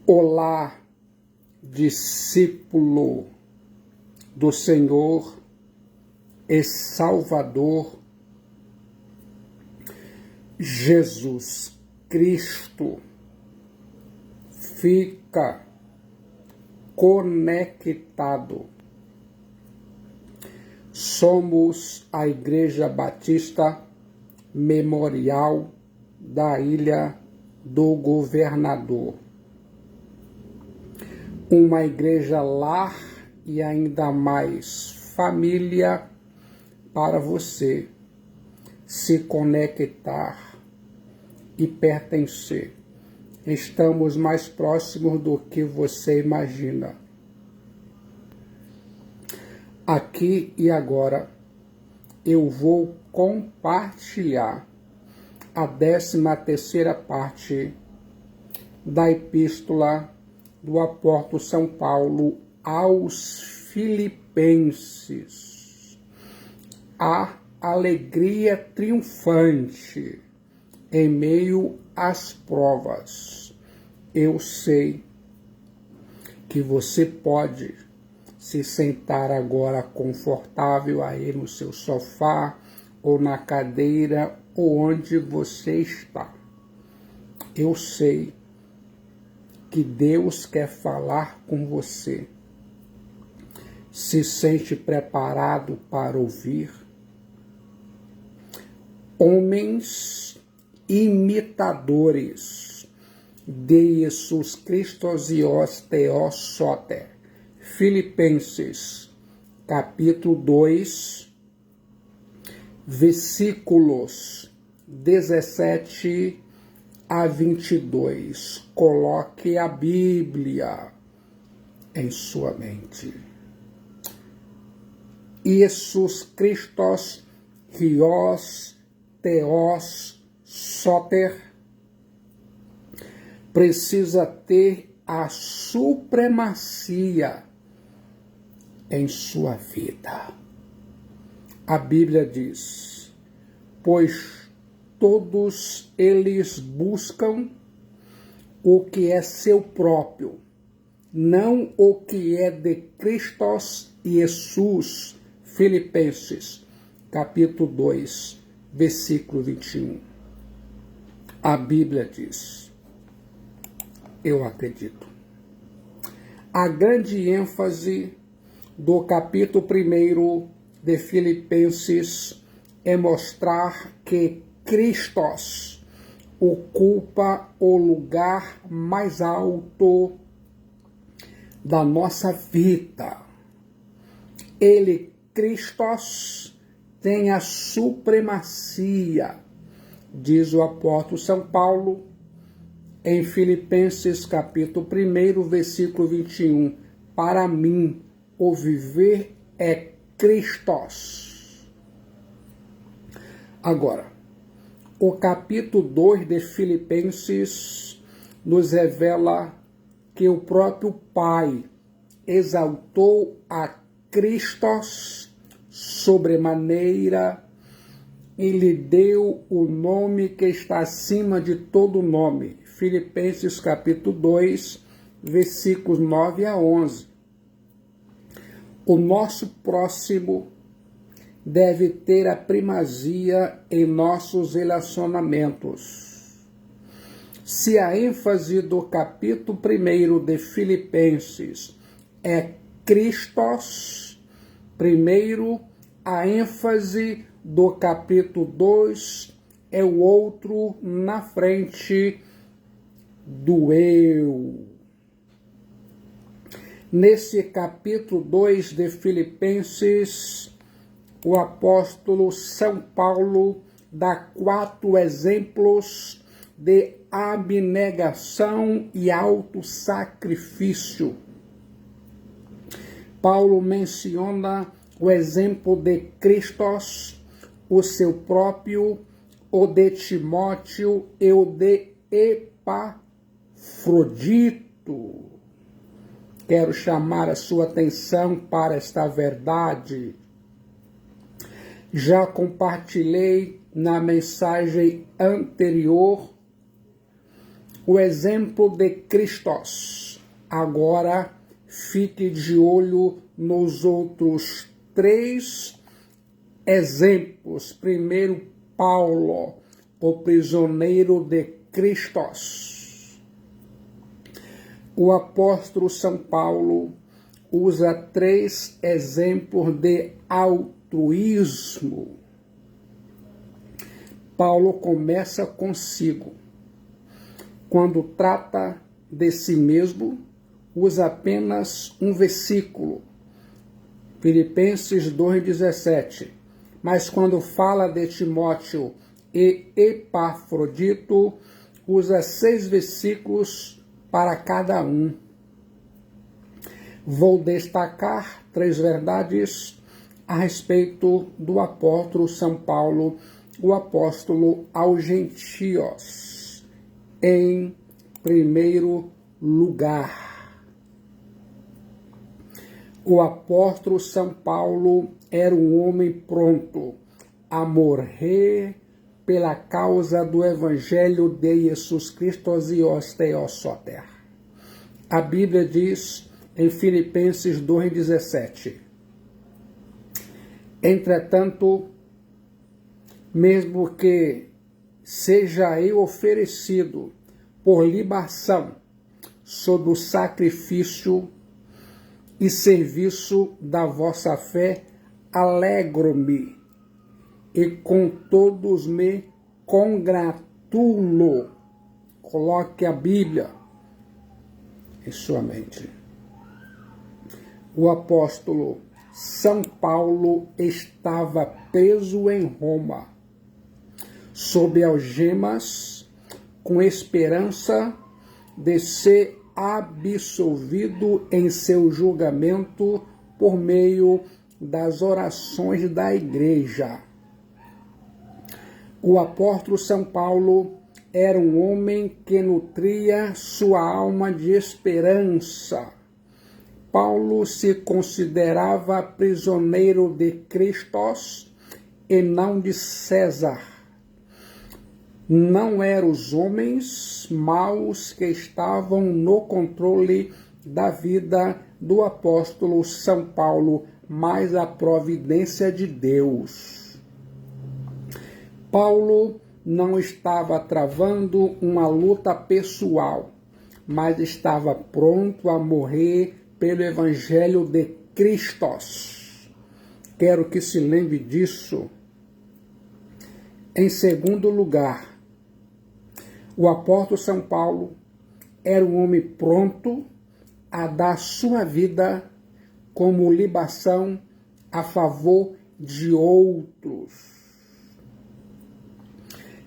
Olá, discípulo do Senhor e Salvador Jesus Cristo. Fica conectado. Somos a Igreja Batista Memorial da Ilha do Governador. Uma igreja lar e ainda mais família para você se conectar e pertencer. Estamos mais próximos do que você imagina. Aqui e agora eu vou compartilhar a 13ª parte da epístola do apóstolo São Paulo aos Filipenses. A alegria triunfante em meio às provas. Eu sei que você pode se sentar agora confortável aí no seu sofá ou na cadeira ou onde você está. Eu sei que Deus quer falar com você. Se sente preparado para ouvir? Homens imitadores de Jesus Cristo e os Theos Soter. Filipenses, capítulo 2, versículos 17 a 22. Coloque a Bíblia em sua mente. Jesus Christos Hios Theos Soter precisa ter a supremacia em sua vida. A Bíblia diz: pois todos eles buscam o que é seu próprio, não o que é de Cristo e Jesus. Filipenses, capítulo 2, versículo 21. A Bíblia diz, eu acredito. A grande ênfase do capítulo 1 de Filipenses é mostrar que Cristo ocupa o lugar mais alto da nossa vida. Ele, Cristo, tem a supremacia, diz o apóstolo São Paulo em Filipenses capítulo 1, versículo 21. Para mim, o viver é Cristo. Agora, o capítulo 2 de Filipenses nos revela que o próprio Pai exaltou a Cristo sobremaneira e lhe deu o nome que está acima de todo nome. Filipenses capítulo 2, versículos 9 a 11. O nosso próximo deve ter a primazia em nossos relacionamentos. Se a ênfase do capítulo 1 de Filipenses é Cristo, primeiro, a ênfase do capítulo 2 é o outro na frente do eu. Nesse capítulo 2 de Filipenses, o apóstolo São Paulo dá 4 exemplos de abnegação e autossacrifício. Paulo menciona o exemplo de Cristo, o seu próprio, o de Timóteo e o de Epafrodito. Quero chamar a sua atenção para esta verdade. Já compartilhei na mensagem anterior o exemplo de Cristos. Agora, fique de olho nos outros 3 exemplos. Primeiro, Paulo, o prisioneiro de Cristos. O apóstolo São Paulo usa 3 exemplos de altruísmo. Paulo começa consigo. Quando trata de si mesmo, usa apenas um versículo, Filipenses 2,17. Mas quando fala de Timóteo e Epafrodito, usa 6 versículos para cada um. Vou destacar 3 verdades a respeito do apóstolo São Paulo, o apóstolo aos gentios. Em primeiro lugar, o apóstolo São Paulo era um homem pronto a morrer pela causa do Evangelho de Jesus Cristo e os Theosoter. A Bíblia diz em Filipenses 2,17: entretanto, mesmo que seja eu oferecido por libação sob o sacrifício e serviço da vossa fé, alegro-me e com todos me congratulo. Coloque a Bíblia em sua mente. O apóstolo São Paulo estava preso em Roma, sob algemas, com esperança de ser absolvido em seu julgamento por meio das orações da igreja. O apóstolo São Paulo era um homem que nutria sua alma de esperança. Paulo se considerava prisioneiro de Cristo e não de César. Não eram os homens maus que estavam no controle da vida do apóstolo São Paulo, mas a providência de Deus. Paulo não estava travando uma luta pessoal, mas estava pronto a morrer pelo Evangelho de Cristo. Quero que se lembre disso. Em segundo lugar, o apóstolo São Paulo era um homem pronto a dar sua vida como libação a favor de outros.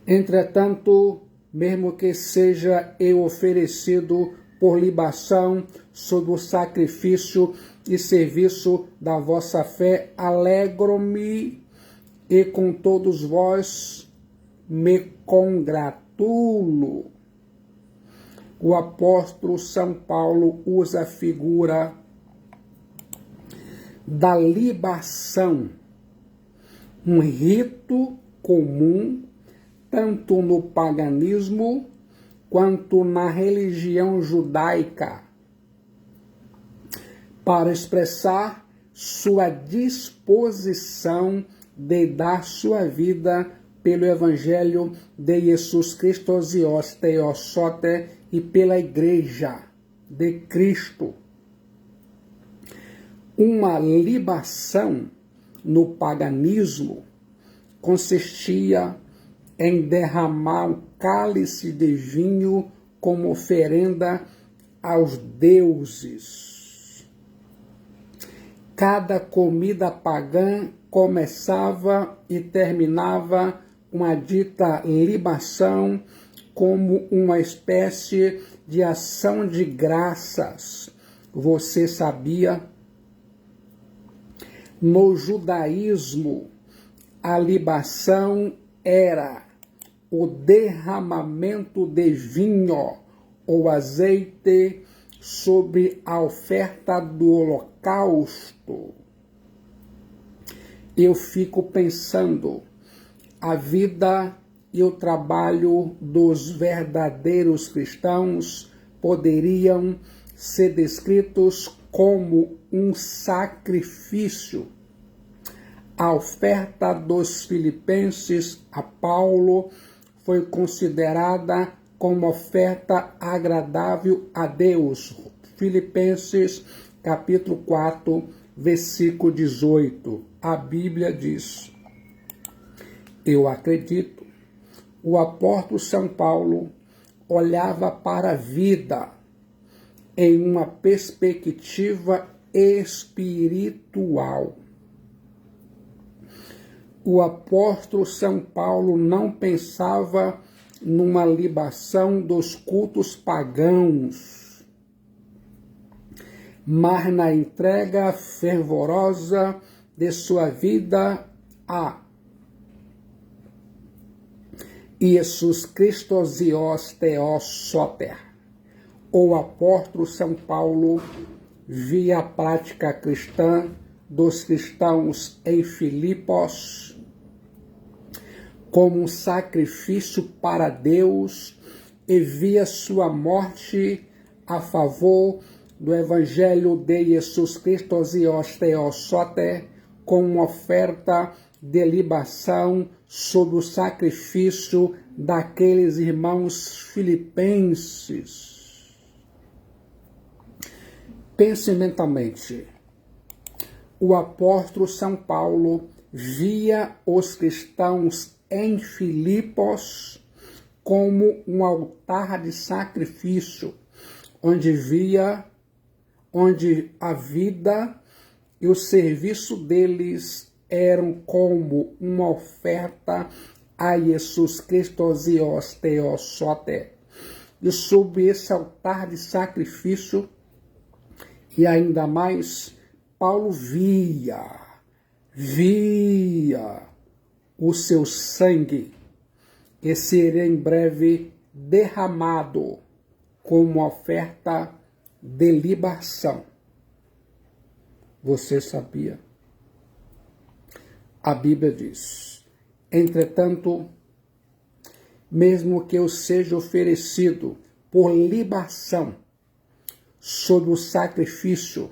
Entretanto, mesmo que seja eu oferecido por libação sob o sacrifício e serviço da vossa fé, alegro-me e com todos vós me congratulo. O apóstolo São Paulo usa a figura da libação, um rito comum tanto no paganismo quanto na religião judaica, para expressar sua disposição de dar sua vida pelo Evangelho de Jesus Cristo e os Theosoter e pela Igreja de Cristo. Uma libação no paganismo consistia em derramar um cálice de vinho como oferenda aos deuses. Cada comida pagã começava e terminava com a dita libação como uma espécie de ação de graças. Você sabia? No judaísmo, a libação era o derramamento de vinho ou azeite sobre a oferta do holocausto. Eu fico pensando, a vida e o trabalho dos verdadeiros cristãos poderiam ser descritos como um sacrifício. A oferta dos filipenses a Paulo foi considerada como oferta agradável a Deus. Filipenses capítulo 4, versículo 18. A Bíblia diz: eu acredito, o apóstolo São Paulo olhava para a vida em uma perspectiva espiritual. O apóstolo São Paulo não pensava numa libação dos cultos pagãos, mas na entrega fervorosa de sua vida a Jesus Cristo Zios Theos Soter. O apóstolo São Paulo via a prática cristã dos cristãos em Filipos como um sacrifício para Deus e via sua morte a favor do Evangelho de Jesus Cristo Zios Theos Soter como uma oferta de libação sobre o sacrifício daqueles irmãos filipenses. Pense mentalmente. O apóstolo São Paulo via os cristãos em Filipos como um altar de sacrifício, onde a vida e o serviço deles eram como uma oferta a Jesus Cristo Zios Theos Soter. E sob esse altar de sacrifício, e ainda mais, Paulo via o seu sangue, que seria em breve derramado como oferta de libação. Você sabia? A Bíblia diz: entretanto, mesmo que eu seja oferecido por libação sob o sacrifício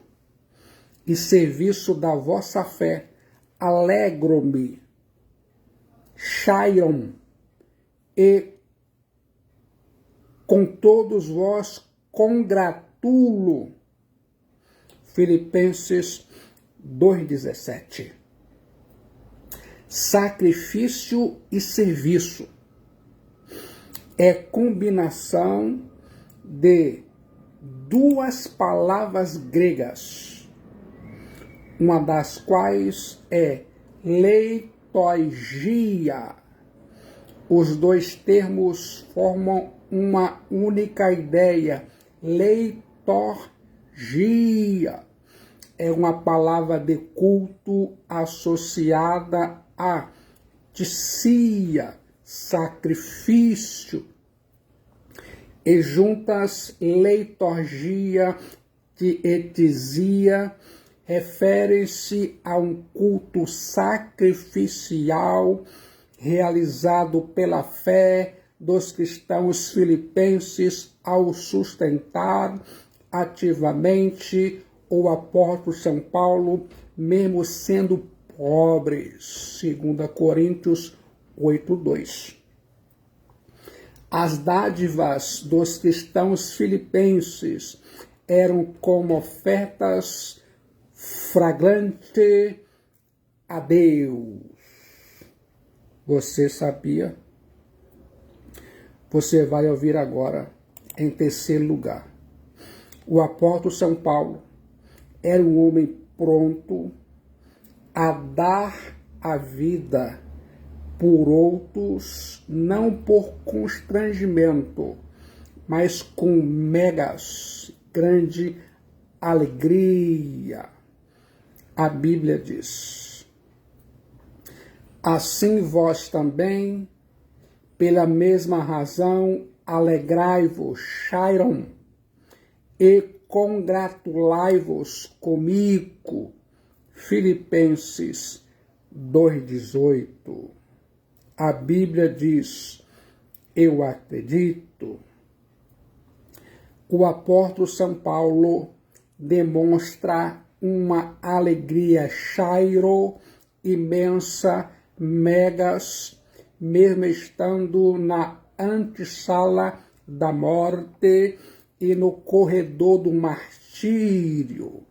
e serviço da vossa fé, alegro-me, chairam, e com todos vós congratulo. Filipenses 2,17. Sacrifício e serviço é combinação de duas palavras gregas, uma das quais é leitogia. Os dois termos formam uma única ideia. Leitorgia é uma palavra de culto associada a ticia, sacrifício, e juntas leitorgia de etisia refere-se a um culto sacrificial realizado pela fé dos cristãos filipenses ao sustentar ativamente o apóstolo São Paulo, mesmo sendo pobres, 2 Coríntios 8:2. As dádivas dos cristãos filipenses eram como ofertas fragrantes a Deus. Você sabia? Você vai ouvir agora, em terceiro lugar. O apóstolo São Paulo era um homem pronto a dar a vida por outros, não por constrangimento, mas com grande alegria. A Bíblia diz: assim vós também, pela mesma razão, alegrai-vos, chairam, e congratulai-vos comigo. Filipenses 2,18. a Bíblia diz: eu acredito. O apóstolo São Paulo demonstra uma alegria chairo, imensa, megas, mesmo estando na antessala da morte e no corredor do martírio.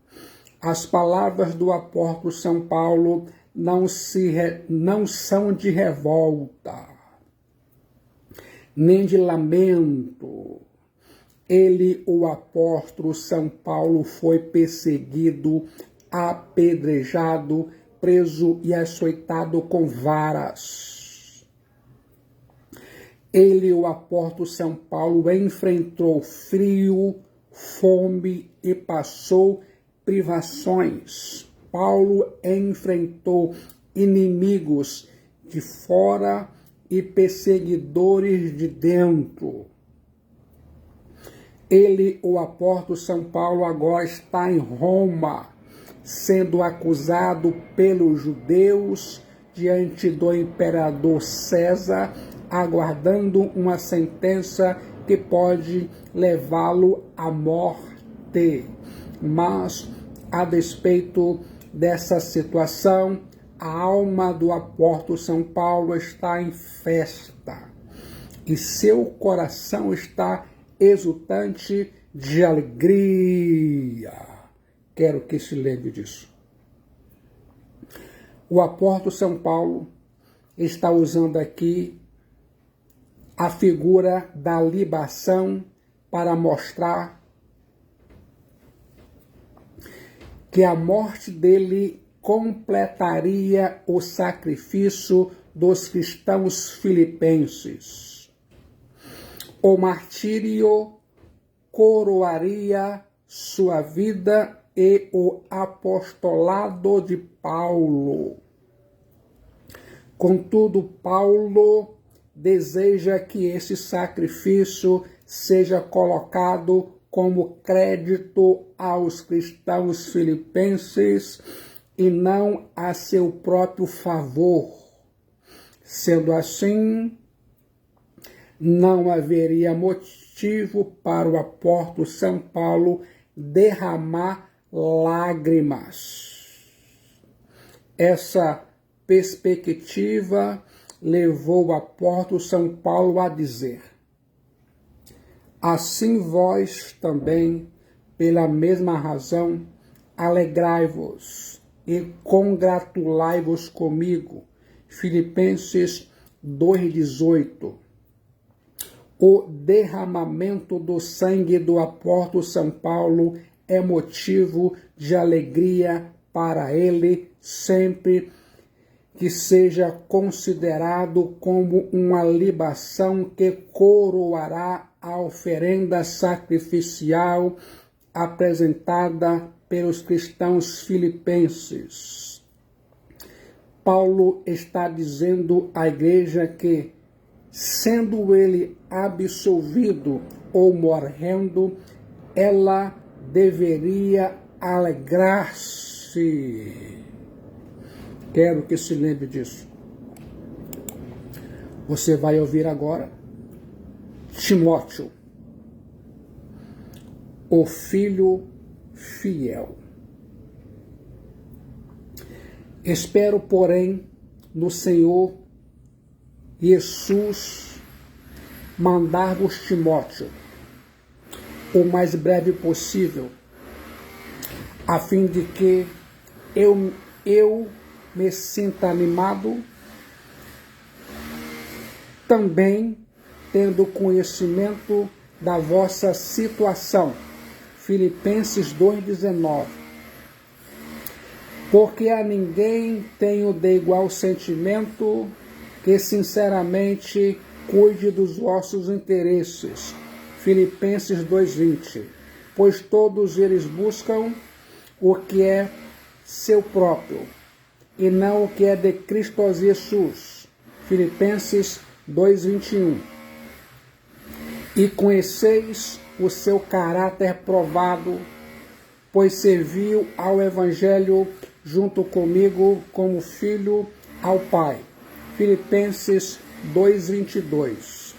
As palavras do apóstolo São Paulo não são de revolta, nem de lamento. Ele, o apóstolo São Paulo, foi perseguido, apedrejado, preso e açoitado com varas. Ele, o apóstolo São Paulo, enfrentou frio, fome e passou privações. Paulo enfrentou inimigos de fora e perseguidores de dentro. Ele, o apóstolo São Paulo, agora está em Roma, sendo acusado pelos judeus diante do imperador César, aguardando uma sentença que pode levá-lo à morte. Mas, a despeito dessa situação, a alma do apóstolo São Paulo está em festa e seu coração está exultante de alegria. Quero que se lembre disso. O apóstolo São Paulo está usando aqui a figura da libação para mostrar que a morte dele completaria o sacrifício dos cristãos filipenses. O martírio coroaria sua vida e o apostolado de Paulo. Contudo, Paulo deseja que esse sacrifício seja colocado como crédito aos cristãos filipenses e não a seu próprio favor. Sendo assim, não haveria motivo para o apóstolo São Paulo derramar lágrimas. Essa perspectiva levou o apóstolo São Paulo a dizer: assim vós também, pela mesma razão, alegrai-vos e congratulai-vos comigo. Filipenses 2,18. O derramamento do sangue do apóstolo São Paulo é motivo de alegria para ele, sempre que seja considerado como uma libação que coroará a oferenda sacrificial apresentada pelos cristãos filipenses. Paulo está dizendo à igreja que, sendo ele absolvido ou morrendo, ela deveria alegrar-se. Quero que se lembre disso. Você vai ouvir agora Timóteo, o filho fiel. Espero, porém, no Senhor Jesus mandar-vos Timóteo o mais breve possível, a fim de que eu me sinta animado, também tendo conhecimento da vossa situação. Filipenses 2,19. Porque a ninguém tenho de igual sentimento que sinceramente cuide dos vossos interesses. Filipenses 2,20. Pois todos eles buscam o que é seu próprio, e não o que é de Cristo Jesus. Filipenses 2,21. E conheceis o seu caráter provado, pois serviu ao Evangelho junto comigo como filho ao Pai. Filipenses 2:22.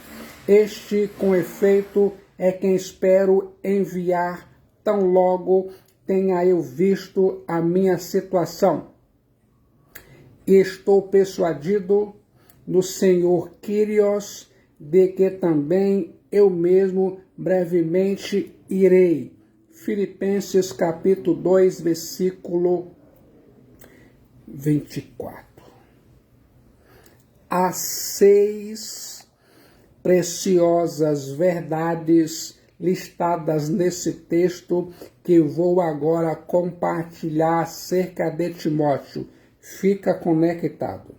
Este, com efeito, é quem espero enviar tão logo tenha eu visto a minha situação. E estou persuadido no Senhor Kyrios de que também eu mesmo brevemente irei. Filipenses capítulo 2, versículo 24. Há 6 preciosas verdades listadas nesse texto que vou agora compartilhar acerca de Timóteo. Fica conectado.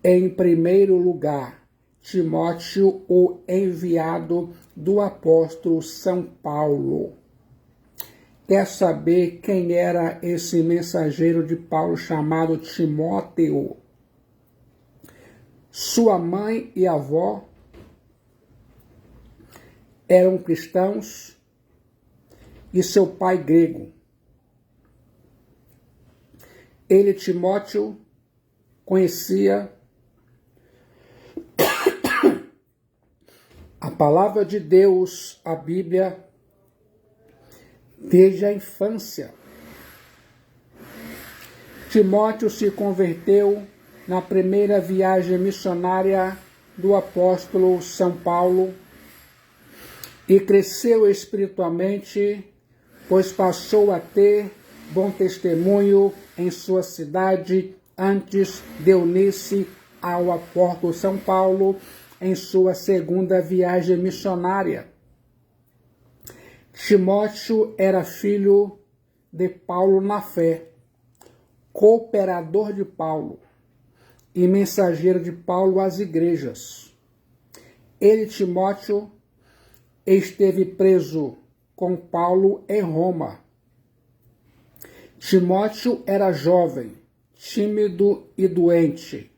Em primeiro lugar, Timóteo, o enviado do apóstolo São Paulo. Quer saber quem era esse mensageiro de Paulo chamado Timóteo? Sua mãe e avó eram cristãos e seu pai grego. Ele, Timóteo, conhecia a palavra de Deus, a Bíblia, desde a infância. Timóteo se converteu na primeira viagem missionária do apóstolo São Paulo e cresceu espiritualmente, pois passou a ter bom testemunho em sua cidade antes de unir-se ao apóstolo São Paulo em sua segunda viagem missionária. Timóteo era filho de Paulo na fé, cooperador de Paulo e mensageiro de Paulo às igrejas. Ele, Timóteo, esteve preso com Paulo em Roma. Timóteo era jovem, tímido e doente.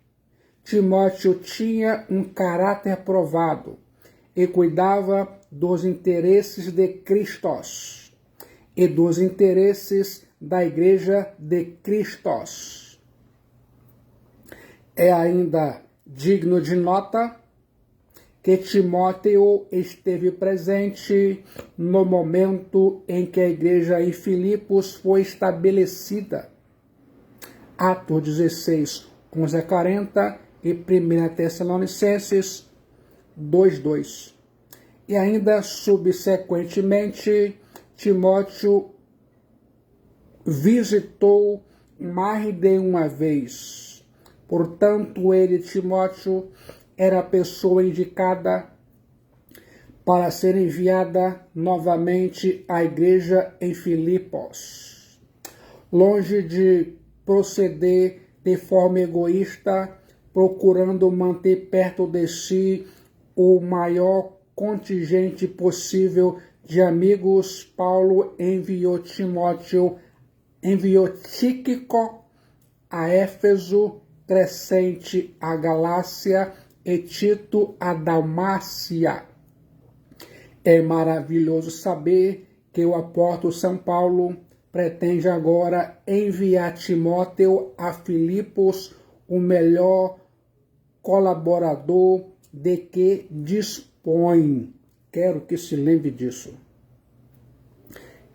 Timóteo tinha um caráter provado e cuidava dos interesses de Cristo e dos interesses da Igreja de Cristo. É ainda digno de nota que Timóteo esteve presente no momento em que a igreja em Filipos foi estabelecida. Atos 16, 11 a 40 e 1 Tessalonicenses 2:2. E ainda subsequentemente, Timóteo visitou mais de uma vez. Portanto, ele, Timóteo, era a pessoa indicada para ser enviada novamente à igreja em Filipos. Longe de proceder de forma egoísta, procurando manter perto de si o maior contingente possível de amigos, Paulo enviou Tíquico a Éfeso, Crescente a Galácia e Tito a Dalmácia. É maravilhoso saber que o apóstolo São Paulo pretende agora enviar Timóteo a Filipos, o melhor colaborador de que dispõe. Quero que se lembre disso.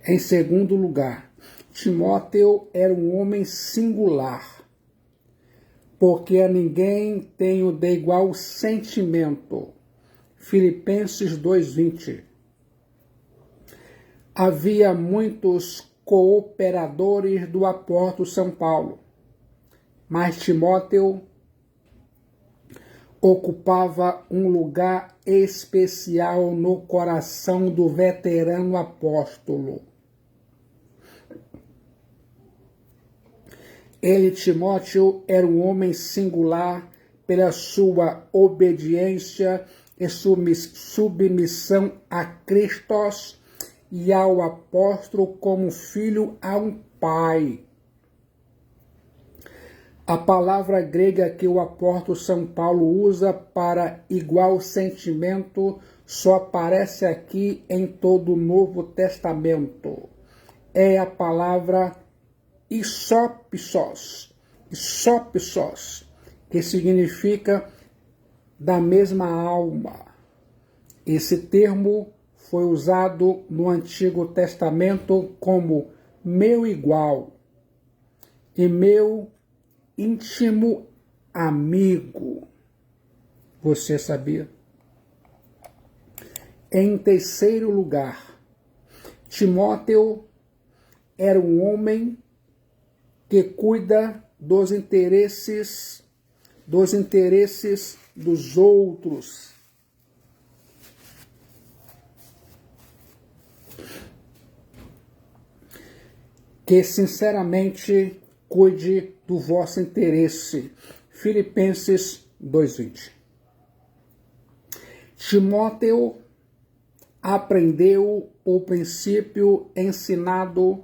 Em segundo lugar, Timóteo era um homem singular, porque a ninguém tenho de igual sentimento. Filipenses 2:20. Havia muitos cooperadores do apóstolo São Paulo, mas Timóteo ocupava um lugar especial no coração do veterano apóstolo. Ele, Timóteo, era um homem singular pela sua obediência e submissão a Cristo e ao apóstolo como filho a um pai. A palavra grega que o apóstolo São Paulo usa para igual sentimento só aparece aqui em todo o Novo Testamento. É a palavra isopsos, sopsos, que significa da mesma alma. Esse termo foi usado no Antigo Testamento como meu igual e meu íntimo amigo. Você sabia? Em terceiro lugar, Timóteo era um homem que cuida dos interesses dos outros. Que sinceramente cuide do vosso interesse. Filipenses 2:20. Timóteo aprendeu o princípio ensinado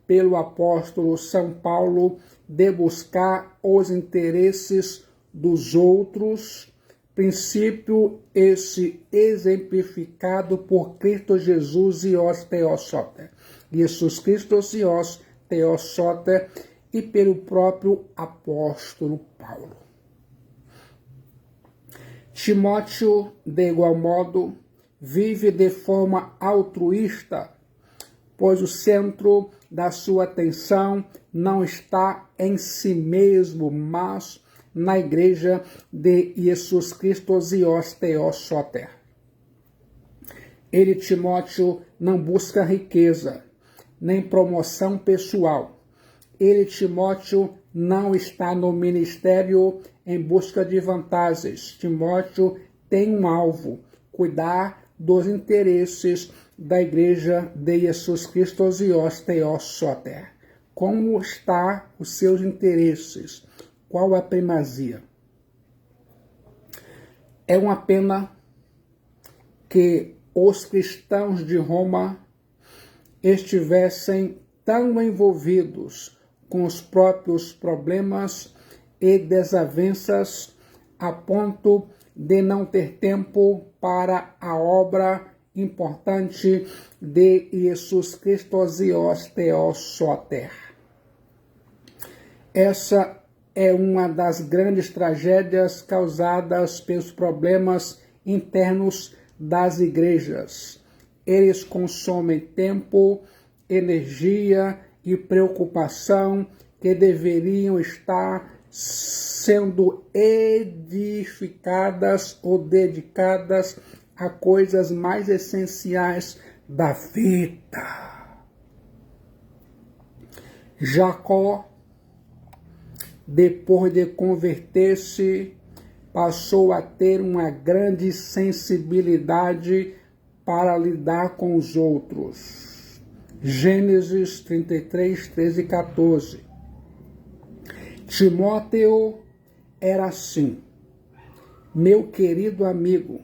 pelo apóstolo São Paulo de buscar os interesses dos outros, princípio esse exemplificado por Cristo Jesus e os Teosóter. Jesus Cristo e os Teosóter e pelo próprio apóstolo Paulo. Timóteo, de igual modo, vive de forma altruísta, pois o centro da sua atenção não está em si mesmo, mas na igreja de Jesus Cristo e os Teosóter. Ele, Timóteo, não busca riqueza, nem promoção pessoal. Ele, Timóteo, não está no ministério em busca de vantagens. Timóteo tem um alvo: cuidar dos interesses da igreja de Jesus Cristo e os Teosóter. Como estão os seus interesses? Qual a primazia? É uma pena que os cristãos de Roma estivessem tão envolvidos com os próprios problemas e desavenças a ponto de não ter tempo para a obra importante de Jesus Cristo e os Teosóter. Essa é uma das grandes tragédias causadas pelos problemas internos das igrejas. Eles consomem tempo, energia e preocupação que deveriam estar sendo edificadas ou dedicadas a coisas mais essenciais da vida. Jacó, depois de converter-se, passou a ter uma grande sensibilidade para lidar com os outros. Gênesis 33, 13 e 14. Timóteo era assim. Meu querido amigo,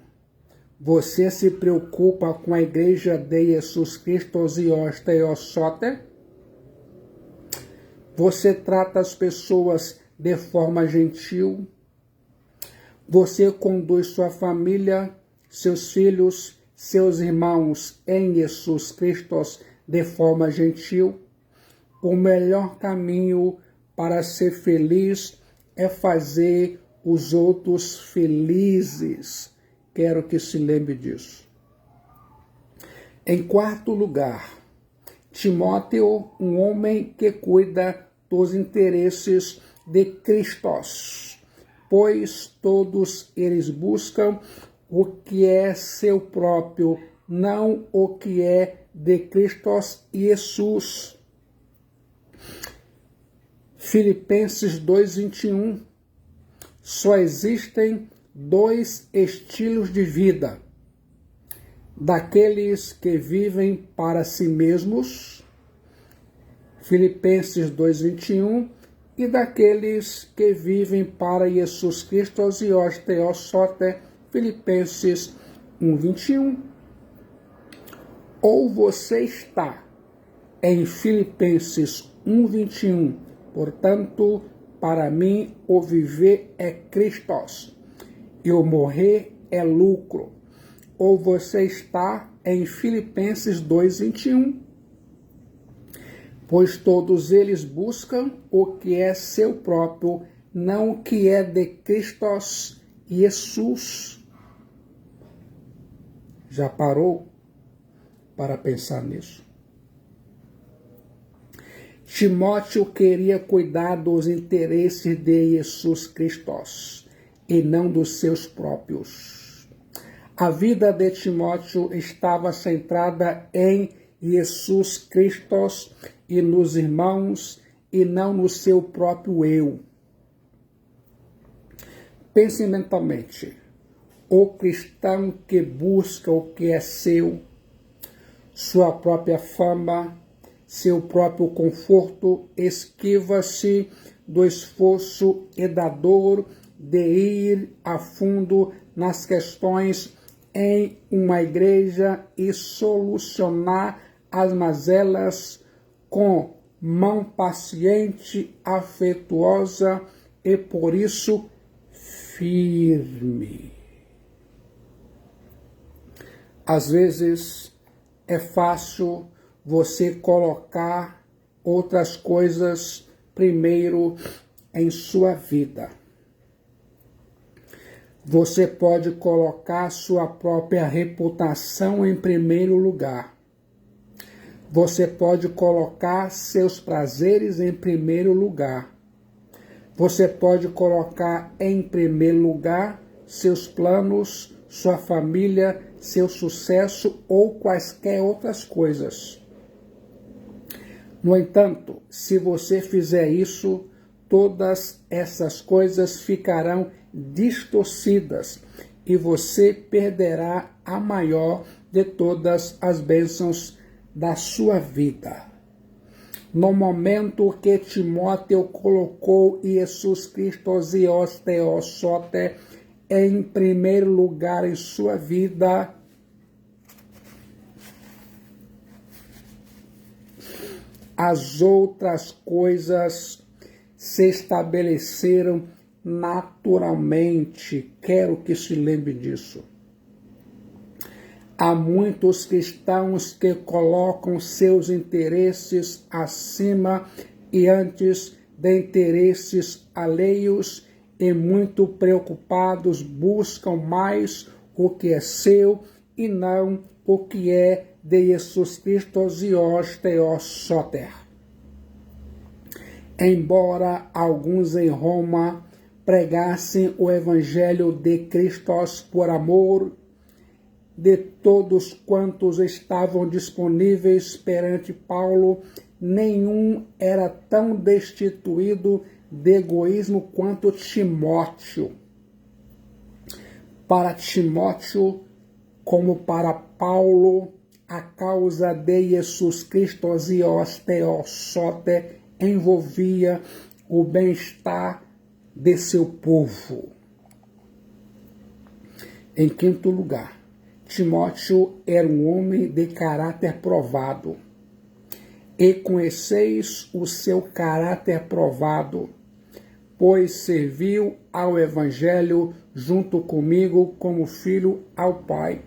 você se preocupa com a igreja de Jesus Cristo e os Teosóter? Você trata as pessoas de forma gentil? Você conduz sua família, seus filhos, seus irmãos em Jesus Cristo de forma gentil? O melhor caminho para ser feliz é fazer os outros felizes. Quero que se lembre disso. Em quarto lugar, Timóteo, um homem que cuida dos interesses de Cristo, pois todos eles buscam o que é seu próprio, não o que é de Cristo Jesus. Filipenses 2:21. Só existem dois estilos de vida: daqueles que vivem para si mesmos, Filipenses 2:21, e daqueles que vivem para Jesus Cristo e os Teosóter, Filipenses 1:21. Ou você está em Filipenses 1:21, portanto, para mim o viver é Cristo e o morrer é lucro. Ou você está em Filipenses 2:21, Pois todos eles buscam o que é seu próprio, não o que é de Cristo Jesus. Já parou para pensar nisso? Timóteo queria cuidar dos interesses de Jesus Cristo e não dos seus próprios. A vida de Timóteo estava centrada em Jesus Cristo e nos irmãos e não no seu próprio eu. Pense mentalmente. O cristão que busca o que é seu, sua própria fama, seu próprio conforto, esquiva-se do esforço e da dor de ir a fundo nas questões em uma igreja e solucionar as mazelas com mão paciente, afetuosa e, por isso, firme. Às vezes é fácil você colocar outras coisas primeiro em sua vida. Você pode colocar sua própria reputação em primeiro lugar. Você pode colocar seus prazeres em primeiro lugar. Você pode colocar em primeiro lugar seus planos, sua família, seu sucesso ou quaisquer outras coisas. No entanto, se você fizer isso, todas essas coisas ficarão distorcidas e você perderá a maior de todas as bênçãos da sua vida. No momento que Timóteo colocou Jesus Cristo e os Theosote em primeiro lugar em sua vida, as outras coisas se estabeleceram naturalmente. Quero que se lembre disso. Há muitos cristãos que colocam seus interesses acima e antes de interesses alheios e muito preocupados buscam mais o que é seu e não o que é de Jesus Cristo e os Theosoter. Embora alguns em Roma pregassem o evangelho de Cristo por amor de todos quantos estavam disponíveis perante Paulo, nenhum era tão destituído de egoísmo quanto Timóteo. Para Timóteo, como para Paulo, a causa de Jesus Cristo e os Theosote envolvia o bem-estar de seu povo. Em quinto lugar, Timóteo era um homem de caráter provado. E conheceis o seu caráter provado, pois serviu ao Evangelho junto comigo como filho ao Pai.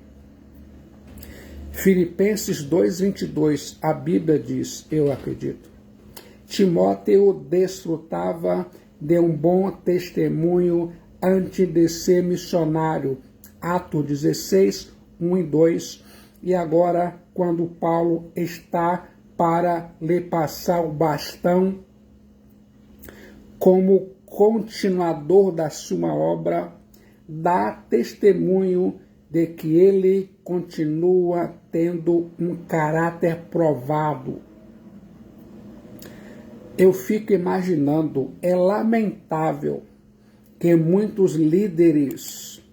Filipenses 2:22, a Bíblia diz, eu acredito. Timóteo desfrutava de um bom testemunho antes de ser missionário. Atos 16, 1 e 2. E agora, quando Paulo está para lhe passar o bastão, como continuador da sua obra, dá testemunho de que ele continua tendo um caráter provado. Eu fico imaginando, é lamentável que muitos líderes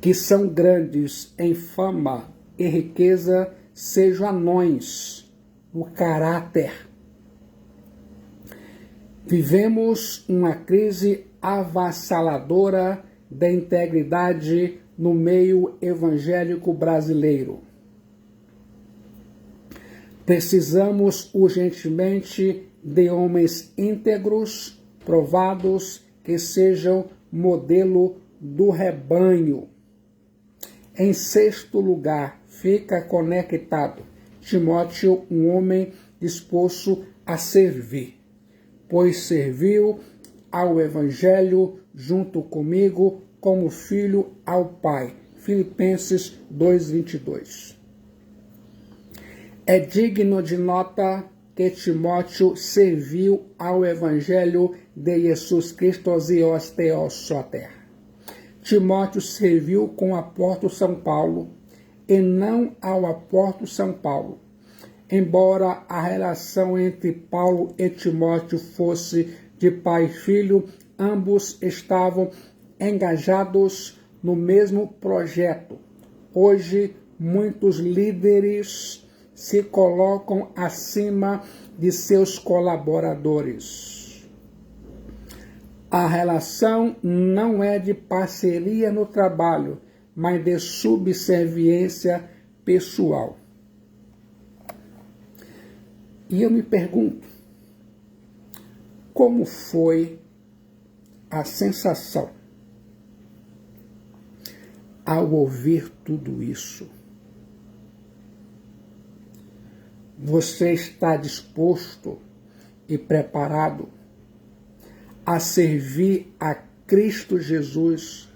que são grandes em fama e riqueza sejam anões no caráter. Vivemos uma crise avassaladora da integridade no meio evangélico brasileiro. Precisamos urgentemente de homens íntegros, provados, que sejam modelo do rebanho. Em sexto lugar, fica conectado. Timóteo, um homem disposto a servir, pois serviu ao Evangelho junto comigo como filho ao Pai. Filipenses 2:22. É digno de nota que Timóteo serviu ao Evangelho de Jesus Cristo e Osteosoter. Timóteo serviu com o apóstolo São Paulo e não ao apóstolo São Paulo. Embora a relação entre Paulo e Timóteo fosse de pai e filho, ambos estavam engajados no mesmo projeto. Hoje, muitos líderes se colocam acima de seus colaboradores. A relação não é de parceria no trabalho, mas de subserviência pessoal. E eu me pergunto, como foi a sensação ao ouvir tudo isso? Você está disposto e preparado a servir a Cristo Jesus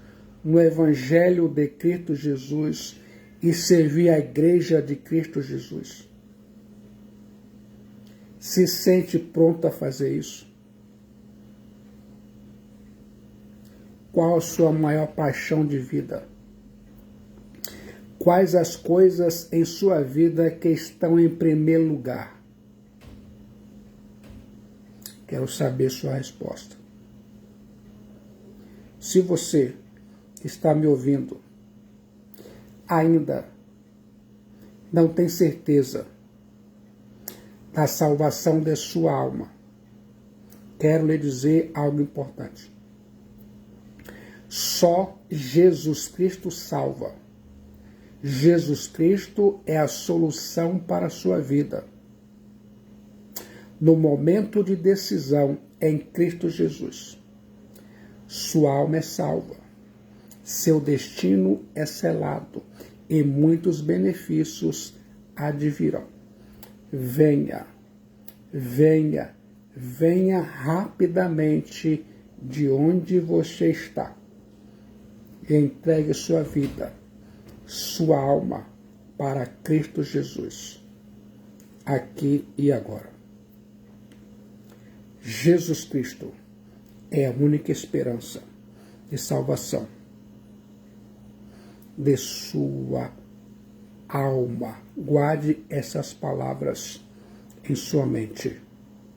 no Evangelho de Cristo Jesus e servir a Igreja de Cristo Jesus? Se sente pronto a fazer isso? Qual a sua maior paixão de vida? Quais as coisas em sua vida que estão em primeiro lugar? Quero saber sua resposta. Se você está me ouvindo, ainda não tem certeza da salvação de sua alma, quero lhe dizer algo importante. Só Jesus Cristo salva. Jesus Cristo é a solução para a sua vida. No momento de decisão em Cristo Jesus, sua alma é salva, seu destino é selado e muitos benefícios advirão. Venha, venha, venha rapidamente de onde você está e entregue sua vida, sua alma para Cristo Jesus, aqui e agora. Jesus Cristo é a única esperança de salvação de sua alma. Guarde essas palavras em sua mente.